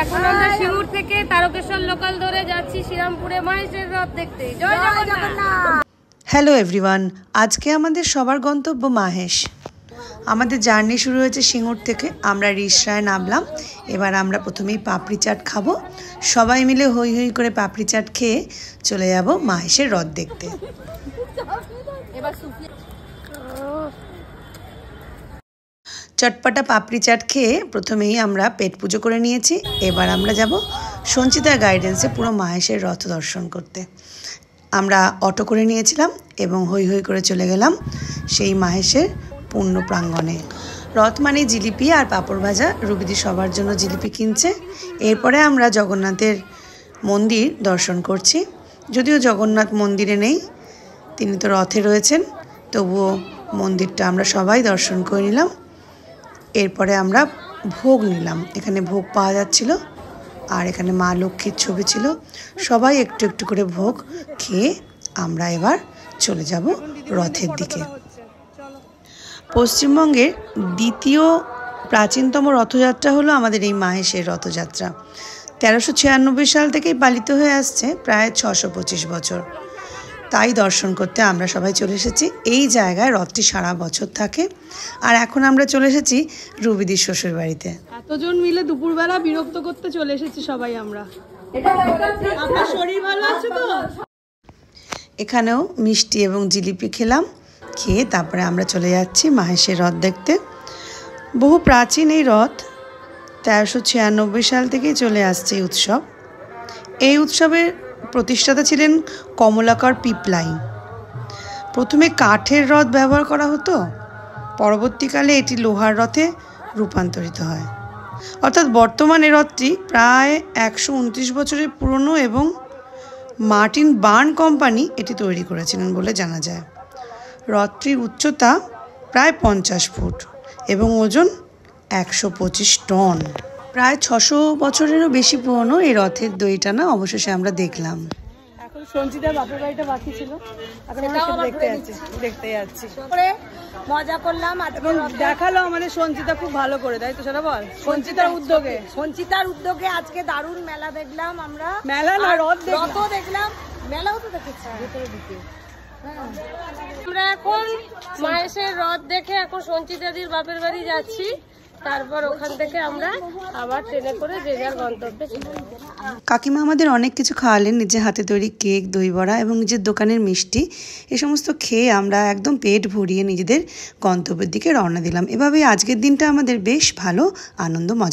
এখন আমরা সিঙ্গুর থেকে তারকেশ্বর লোকাল ধরে যাচ্ছি শ্রীরামপুরে মাহেশের রথ দেখতে। জয় জগন্নাথ। হ্যালো এভরিওয়ান, আজকে আমাদের সবার গন্তব্য মাহেশ। আমাদের জার্নি শুরু হয়েছে সিঙ্গুর থেকে। আমরা রিসরায় নামলাম। এবার আমরা প্রথমেই পাপড়ি চাট খাবো। সবাই মিলে হই হই করে পাপড়ি চাট খেয়ে চলে যাব মাহেশের রথ দেখতে। চটপটা পাপড়ি চাট খেয়ে প্রথমেই আমরা পেট পুজো করে নিয়েছি। এবার আমরা যাব সঞ্চিতার গাইডেন্সে পুরো মাহেশের রথ দর্শন করতে। আমরা অটো করে নিয়েছিলাম এবং হই হই করে চলে গেলাম সেই মাহেশের পূর্ণ প্রাঙ্গণে। রথ মানে জিলিপি আর পাঁপড় ভাজা। রুবিদি সবার জন্য জিলিপি কিনছে। এরপরে আমরা জগন্নাথের মন্দির দর্শন করছি। যদিও জগন্নাথ মন্দিরে নেই, তিনি তো রথে রয়েছেন, তবুও মন্দিরটা আমরা সবাই দর্শন করে নিলাম। এরপরে আমরা ভোগ নিলাম। এখানে ভোগ পাওয়া যাচ্ছিল আর এখানে মা লক্ষ্মীর ছবি ছিল। সবাই একটু একটু করে ভোগ খেয়ে আমরা এবার চলে যাব রথের দিকে। পশ্চিমবঙ্গের দ্বিতীয় প্রাচীনতম রথযাত্রা হলো আমাদের এই মাহেশের রথযাত্রা। 1396 সাল থেকেই পালিত হয়ে আসছে, প্রায় 625 বছর। তাই দর্শন করতে আমরা সবাই চলে এসেছি। এই জায়গায় রথটি সারা বছর থাকে। আর এখন আমরা চলে এসেছি রুবিদির শ্বশুর বাড়িতে। এতজন মিলে দুপুরবেলা বিরক্ত করতে চলে এসেছি সবাই আমরা। আপনার শরীর ভালো আছে তো? এখানেও মিষ্টি এবং জিলিপি খেলাম। খেয়ে তারপরে আমরা চলে যাচ্ছি মাহেশের রথ দেখতে। বহু প্রাচীন এই রথ, 1396 সাল থেকেই চলে আসছে এই উৎসব। এই উৎসবের প্রতিষ্ঠাতা ছিলেন কমলাকর পিপলাই। প্রথমে কাঠের রথ ব্যবহার করা হতো, পরবর্তীকালে এটি লোহার রথে রূপান্তরিত হয়। অর্থাৎ বর্তমানে রথটি প্রায় 129 বছরের পুরনো এবং মার্টিন বার্ন কোম্পানি এটি তৈরি করেছিলেন বলে জানা যায়। রথটির উচ্চতা প্রায় 50 ফুট এবং ওজন 125 টন। প্রায় 600 বছরেরও বেশি পুরনো এই রথের দই টানা অবশেষে আমরা দেখলাম। এখন সঞ্চিতার বাপের বাড়িটা বাকি ছিল, এখন আমরা দেখতে যাচ্ছি। মজা করলাম এবং দেখালো আমাদের সঞ্চিতা খুব ভালো করে, তাই তো? সেটা বল। সঞ্চিতার উদ্যোগে আজকে দারুণ মেলা দেখলাম আমরা। মেলা না, রথ দেখলাম। মেলাও তো দেখেছি ভেতরের দিকে। আমরা এখন মাহেশের রথ দেখে এখন সঞ্চিতাদির বাপের বাড়ি যাচ্ছি। তারপর ওখান থেকে আমরা আবার ট্রেনে করে যে যার গন্তব্যে চলে যাব। কাকিমা আমাদের অনেক কিছু খাওয়ালেন, নিজের হাতে তৈরি কেক, দই বড়া এবং নিজের দোকানের মিষ্টি। এ সমস্ত খেয়ে আমরা একদম পেট ভরিয়ে নিজেদের গন্তব্যের দিকে রওনা দিলাম। এভাবেই আজকের দিনটা আমাদের বেশ ভালো আনন্দ মজা